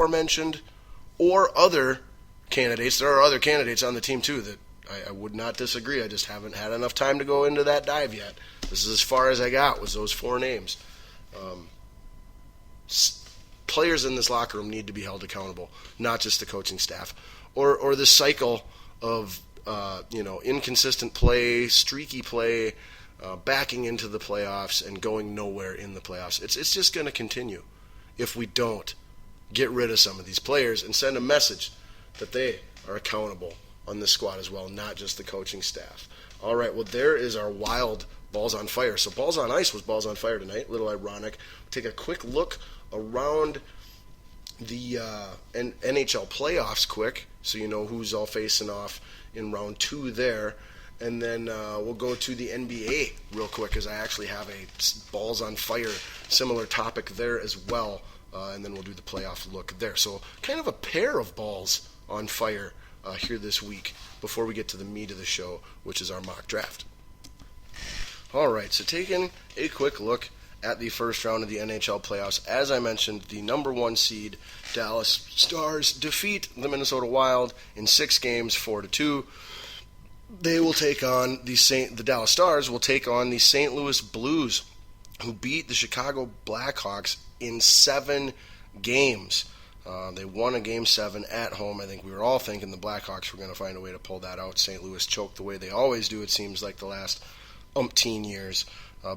aforementioned or other candidates. There are other candidates on the team, too, that I would not disagree. I just haven't had enough time to go into that dive yet. This is as far as I got, was those 4 names. Players in this locker room need to be held accountable, not just the coaching staff. Or this cycle of inconsistent play, streaky play, backing into the playoffs and going nowhere in the playoffs. It's just going to continue if we don't get rid of some of these players and send a message that they are accountable on this squad as well, not just the coaching staff. All right, well, there is our wild Balls on Fire. So Balls on Ice was Balls on Fire tonight. A little ironic. Take a quick look around the NHL playoffs quick, so you know who's all facing off in round 2 there. And then we'll go to the NBA real quick, as I actually have a Balls on Fire similar topic there as well. And then we'll do the playoff look there. So kind of a pair of Balls on Fire here this week before we get to the meat of the show, which is our mock draft. All right, so taking a quick look at the first round of the NHL playoffs. As I mentioned, the number 1 seed Dallas Stars defeat the Minnesota Wild in 6 games, 4-2. They will take on the Dallas Stars will take on the St. Louis Blues, who beat the Chicago Blackhawks in 7 games. They won a Game 7 at home. I think we were all thinking the Blackhawks were going to find a way to pull that out. St. Louis choked the way they always do, it seems like, the last umpteen years.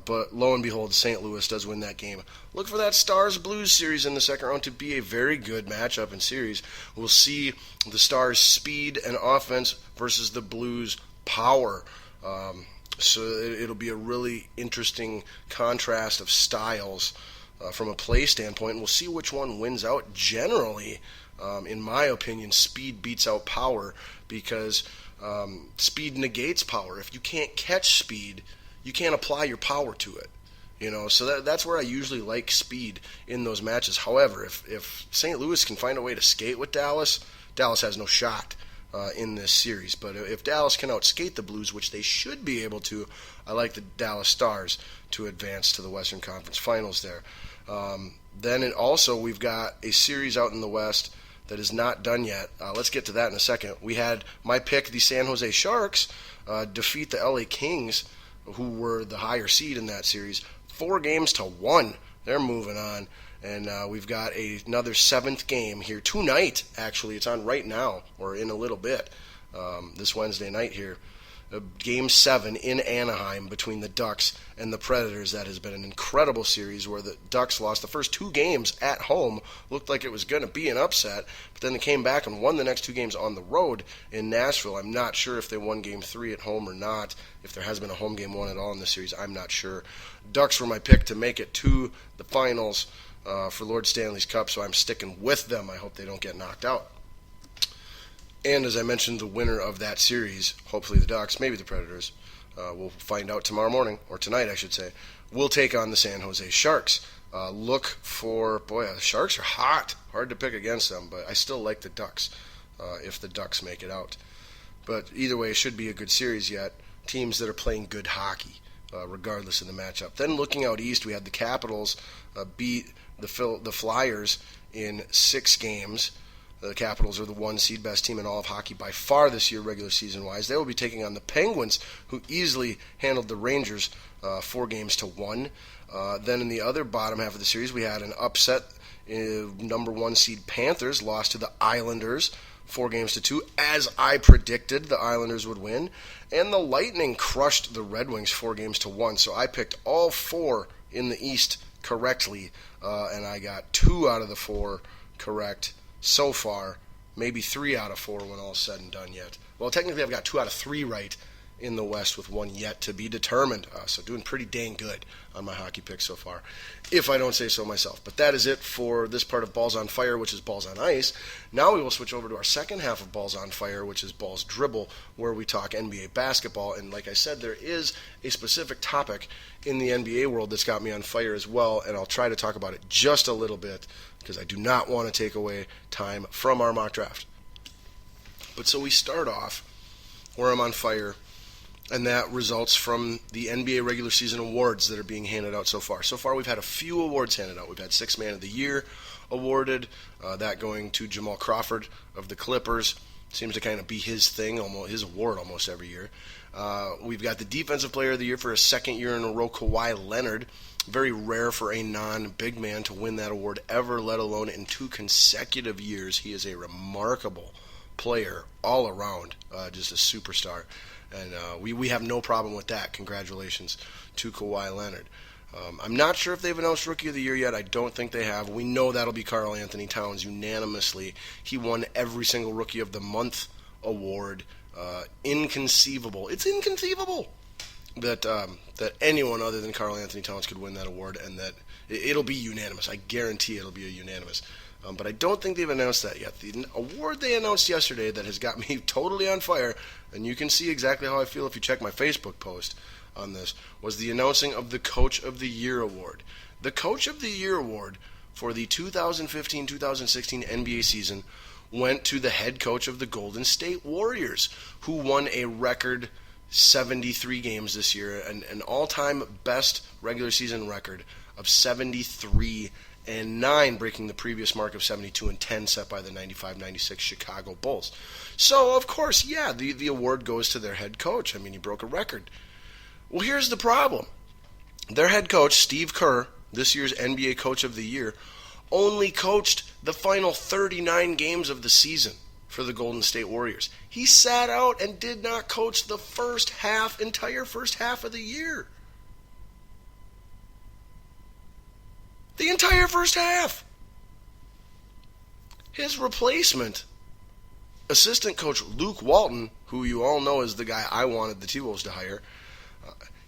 But lo and behold, St. Louis does win that game. Look for that Stars-Blues series in the second round to be a very good matchup and series. We'll see the Stars' speed and offense versus the Blues' power. So it'll be a really interesting contrast of styles from a play standpoint. We'll see which one wins out. Generally, in my opinion, speed beats out power because speed negates power. If you can't catch speed, you can't apply your power to it. So that's where I usually like speed in those matches. However, if St. Louis can find a way to skate with Dallas, Dallas has no shot in this series. But if Dallas can outskate the Blues, which they should be able to, I like the Dallas Stars to advance to the Western Conference Finals there. Then also we've got a series out in the West that is not done yet. Let's get to that in a second. We had my pick, the San Jose Sharks, defeat the LA Kings, who were the higher seed in that series, 4-1. They're moving on. And we've got another 7th game here tonight. Actually, it's on right now, or in a little bit, this Wednesday night here. Game 7 in Anaheim between the Ducks and the Predators. That has been an incredible series where the Ducks lost the first 2 games at home. Looked like it was going to be an upset, but then they came back and won the next 2 games on the road in Nashville. I'm not sure if they won Game 3 at home or not. If there has been a home game won at all in this series, I'm not sure. Ducks were my pick to make it to the finals for Lord Stanley's Cup, so I'm sticking with them. I hope they don't get knocked out. And as I mentioned, the winner of that series, hopefully the Ducks, maybe the Predators, we'll find out tomorrow morning, or tonight I should say, will take on the San Jose Sharks. Look for, the Sharks are hot. Hard to pick against them, but I still like the Ducks if the Ducks make it out. But either way, it should be a good series yet. Teams that are playing good hockey, regardless of the matchup. Then looking out east, we had the Capitals beat the Flyers in 6 games. The Capitals are the 1 seed, best team in all of hockey by far this year, regular season-wise. They will be taking on the Penguins, who easily handled the Rangers 4-1. Then in the other bottom half of the series, we had an upset. Number 1 seed Panthers lost to the Islanders 4-2. As I predicted, the Islanders would win. And the Lightning crushed the Red Wings 4-1. So I picked all 4 in the East correctly, and I got 2 out of the 4 correct so far, maybe 3 out of 4 when all is said and done yet. Well, technically I've got 2 out of 3 right in the West with 1 yet to be determined. So doing pretty dang good on my hockey picks so far, if I don't say so myself. But that is it for this part of Balls on Fire, which is Balls on Ice. Now we will switch over to our second half of Balls on Fire, which is Balls Dribble, where we talk NBA basketball. And like I said, there is a specific topic in the NBA world that's got me on fire as well, and I'll try to talk about it just a little bit because I do not want to take away time from our mock draft. But so we start off where I'm on fire, and that results from the NBA regular season awards that are being handed out so far. So far, we've had a few awards handed out. We've had Sixth Man of the Year, awarded. That going to Jamal Crawford of the Clippers. Seems to kind of be his thing, almost his award almost every year. We've got the Defensive Player of the Year for a second year in a row, Kawhi Leonard. Very rare for a non-big man to win that award ever, let alone in 2 consecutive years. He is a remarkable player all around, just a superstar. And we have no problem with that. Congratulations to Kawhi Leonard. I'm not sure if they've announced Rookie of the Year yet. I don't think they have. We know that'll be Karl Anthony Towns unanimously. He won every single Rookie of the Month award. Inconceivable. It's inconceivable that anyone other than Karl Anthony Towns could win that award, and that it'll be unanimous. I guarantee it'll be a unanimous. But I don't think they've announced that yet. The award they announced yesterday that has got me totally on fire, and you can see exactly how I feel if you check my Facebook post on this, was the announcing of the Coach of the Year award. The Coach of the Year award for the 2015-2016 NBA season went to the head coach of the Golden State Warriors, who won a record 73 games this year, an all-time best regular season record of 73-9, breaking the previous mark of 72-10 set by the 95-96 Chicago Bulls. So, of course, yeah, the award goes to their head coach. I mean, he broke a record. Well, here's the problem. Their head coach, Steve Kerr, this year's NBA Coach of the Year, only coached the final 39 games of the season for the Golden State Warriors. He sat out and did not coach the entire first half of the year. The entire first half. His replacement, assistant coach Luke Walton, who you all know is the guy I wanted the T-Wolves to hire,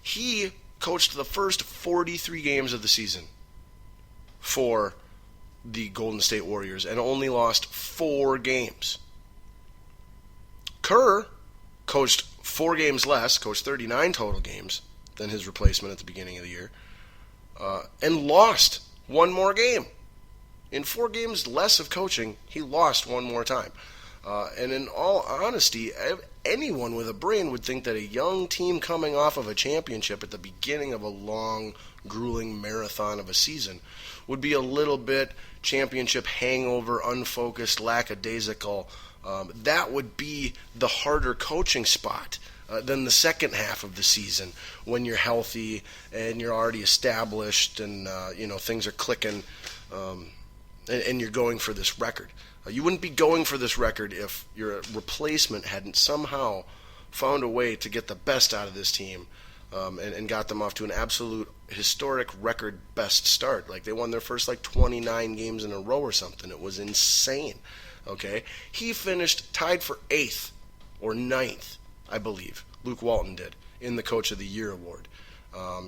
he coached the first 43 games of the season for the Golden State Warriors and only lost 4 games. Kerr coached 4 games less, coached 39 total games than his replacement at the beginning of the year, and lost 1 more game. In 4 games less of coaching, he lost 1 more time. And in all honesty, anyone with a brain would think that a young team coming off of a championship at the beginning of a long, grueling marathon of a season would be a little bit championship hangover, unfocused, lackadaisical. That would be the harder coaching spot than the second half of the season when you're healthy and you're already established and things are clicking and you're going for this record. You wouldn't be going for this record if your replacement hadn't somehow found a way to get the best out of this team and got them off to an absolute historic record best start. Like they won their first 29 games in a row or something. It was insane. Okay, he finished tied for 8th or 9th, I believe. Luke Walton did in the Coach of the Year award.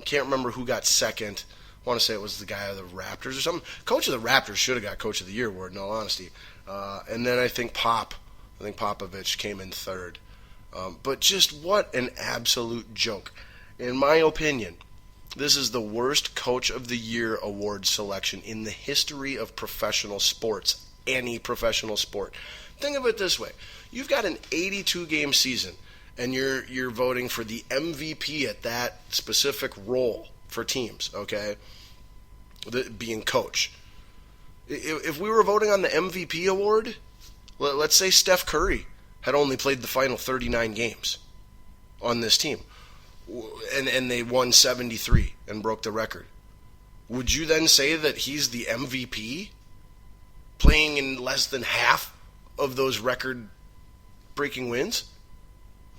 Can't remember who got second. I want to say it was the guy of the Raptors or something. Coach of the Raptors should have got Coach of the Year award, in all honesty. And then I think Popovich came in 3rd. But just what an absolute joke. In my opinion, this is the worst Coach of the Year award selection in the history of professional sports. Any professional sport. Think of it this way. You've got an 82-game season, and you're voting for the MVP at that specific role for teams, okay? Being coach. If we were voting on the MVP award, let's say Steph Curry had only played the final 39 games on this team, and they won 73 and broke the record. Would you then say that he's the MVP? Playing in less than half of those record-breaking wins?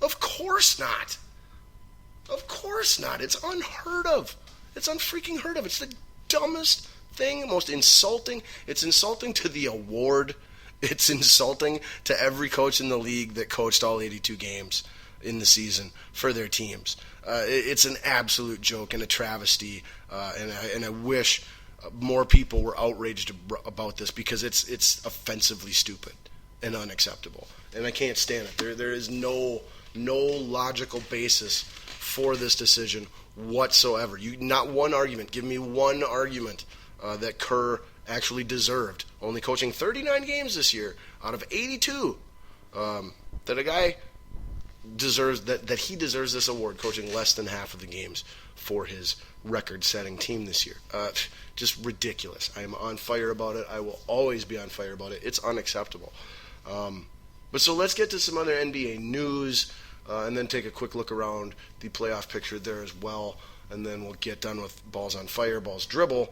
Of course not. Of course not. It's unheard of. It's unfreaking heard of. It's the dumbest thing, most insulting. It's insulting to the award. It's insulting to every coach in the league that coached all 82 games in the season for their teams. It's an absolute joke and a travesty, and I wish more people were outraged about this because it's offensively stupid and unacceptable, and I can't stand it. There is no logical basis for this decision whatsoever. Not one argument. Give me one argument that Kerr actually deserved, only coaching 39 games this year out of 82, that a guy deserves that he deserves this award, coaching less than half of the games for his record-setting team this year. Just ridiculous. I am on fire about it. I will always be on fire about it. It's unacceptable. But so let's get to some other NBA news, and then take a quick look around the playoff picture there as well. And then we'll get done with Balls on Fire, Balls Dribble,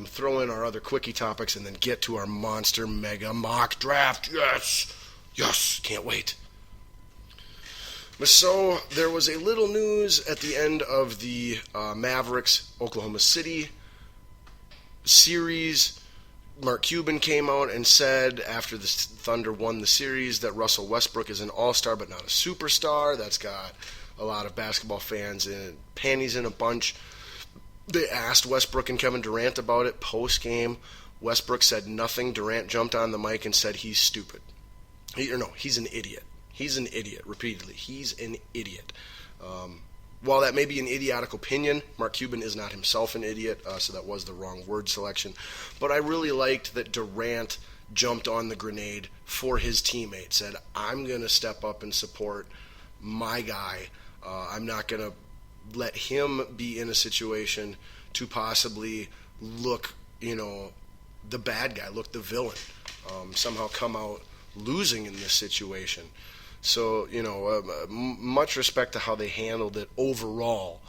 throw in our other quickie topics, and then get to our monster mega mock draft. Yes, can't wait. So there was a little news at the end of the Mavericks-Oklahoma City series. Mark Cuban came out and said after the Thunder won the series that Russell Westbrook is an all-star but not a superstar. That's got a lot of basketball fans in panties in a bunch. They asked Westbrook and Kevin Durant about it post-game. Westbrook said nothing. Durant jumped on the mic and said he's stupid. He's an idiot. He's an idiot, repeatedly. He's an idiot. While that may be an idiotic opinion, Mark Cuban is not himself an idiot, so that was the wrong word selection. But I really liked that Durant jumped on the grenade for his teammate, said, I'm going to step up and support my guy. I'm not going to let him be in a situation to possibly look, the bad guy, look the villain, somehow come out losing in this situation. So, much respect to how they handled it overall.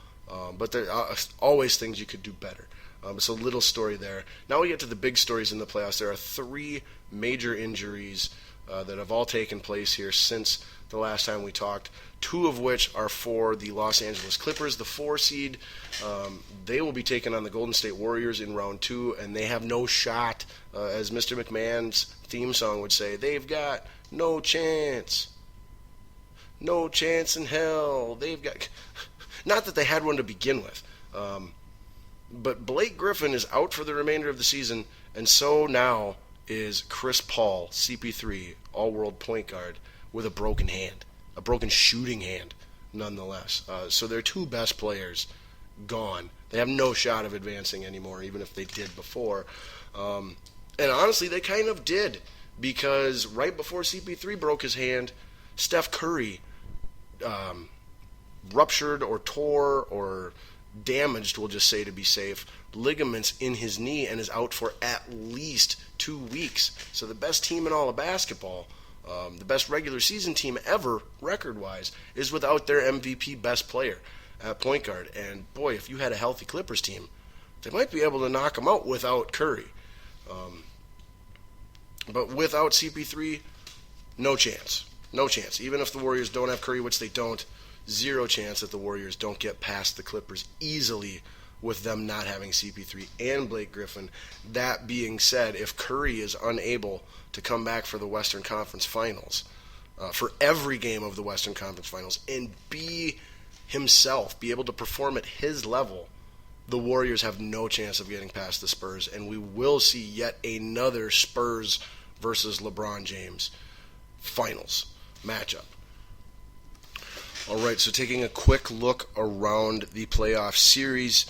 But there are always things you could do better. It's a little story there. Now we get to the big stories in the playoffs. There are 3 major injuries that have all taken place here since the last time we talked, 2 of which are for the Los Angeles Clippers, the 4 seed. They will be taking on the Golden State Warriors in round 2, and they have no shot. As Mr. McMahon's theme song would say, they've got no chance. No chance in hell. They've got... Not that they had one to begin with. But Blake Griffin is out for the remainder of the season, and so now is Chris Paul, CP3, all-world point guard, with a broken hand. A broken shooting hand, nonetheless. So their 2 best players gone. They have no shot of advancing anymore, even if they did before. And honestly, they kind of did, because right before CP3 broke his hand, Steph Curry ruptured or tore or damaged, we'll just say to be safe, ligaments in his knee and is out for at least 2 weeks. So the best team in all of basketball, the best regular season team ever, record-wise, is without their MVP best player at point guard. And boy, if you had a healthy Clippers team, they might be able to knock them out without Curry. But without CP3, no chance. No chance. Even if the Warriors don't have Curry, which they don't, 0 chance that the Warriors don't get past the Clippers easily with them not having CP3 and Blake Griffin. That being said, if Curry is unable to come back for the Western Conference Finals, for every game of the Western Conference Finals, and be himself, be able to perform at his level, the Warriors have no chance of getting past the Spurs, and we will see yet another Spurs versus LeBron James Finals matchup. All right, so taking a quick look around the playoff series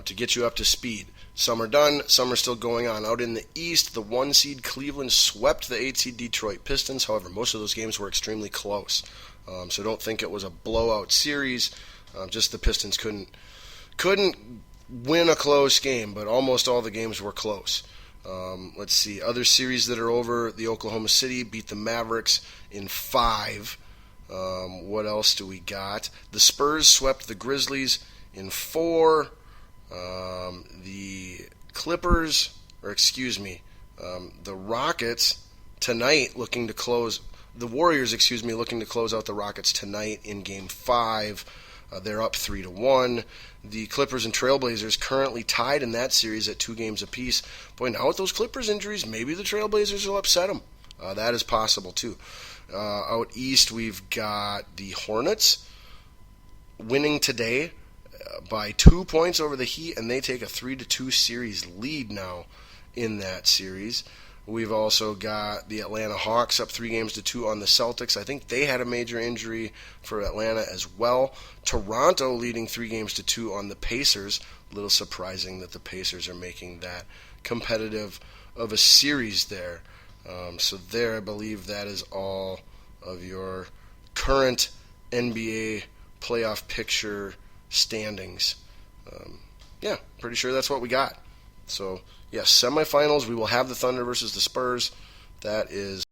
to get you up to speed. Some are done, some are still going on. Out in the East, the 1 seed Cleveland swept the 8 seed Detroit Pistons. However, most of those games were extremely close. So don't think it was a blowout series. Just the Pistons couldn't win a close game, but almost all the games were close. Let's see. Other series that are over, the Oklahoma City beat the Mavericks in 5. What else do we got? The Spurs swept the Grizzlies in 4. The Rockets tonight looking to close. The Warriors, looking to close out the Rockets tonight in Game 5. They're up 3-1. The Clippers and Trailblazers currently tied in that series at 2 games apiece. Boy, now with those Clippers injuries, maybe the Trailblazers will upset them. That is possible too. Out east, we've got the Hornets winning today by 2 points over the Heat, and they take a 3-2 series lead now in that series. We've also got the Atlanta Hawks up 3-2 on the Celtics. I think they had a major injury for Atlanta as well. Toronto leading 3-2 on the Pacers. A little surprising that the Pacers are making that competitive of a series there. So there, I believe that is all of your current NBA playoff picture standings. Yeah, pretty sure that's what we got. So, yes, semifinals. We will have the Thunder versus the Spurs. That is